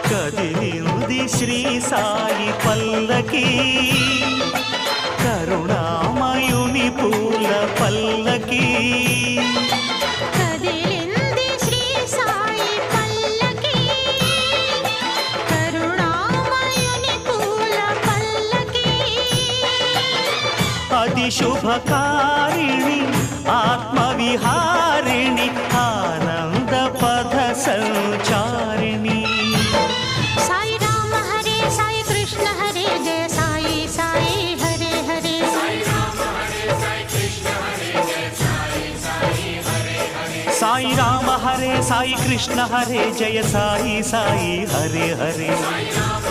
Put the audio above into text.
కదిలింది శ్రీ సాయి పల్లకి కరుణామయుని పూల పల్లకి కదిలింది శ్రీ సాయి పల్లకి కరుణామయుని పూల పల్లకి అతి శుభకారిణి ఆత్మవిహారిణి ఆనంద పథ సంచారిణి సాయి రామ హరే సాయి కృష్ణ హరే జయ సాయి సాయి హరే హరే సాయి రామ హరే సాయి కృష్ణ హరే జయ సాయి సాయి హరే హరే సాయి రామ హరే సాయి కృష్ణ హరే జయ సాయి సాయి హరే హరే సాయి రామ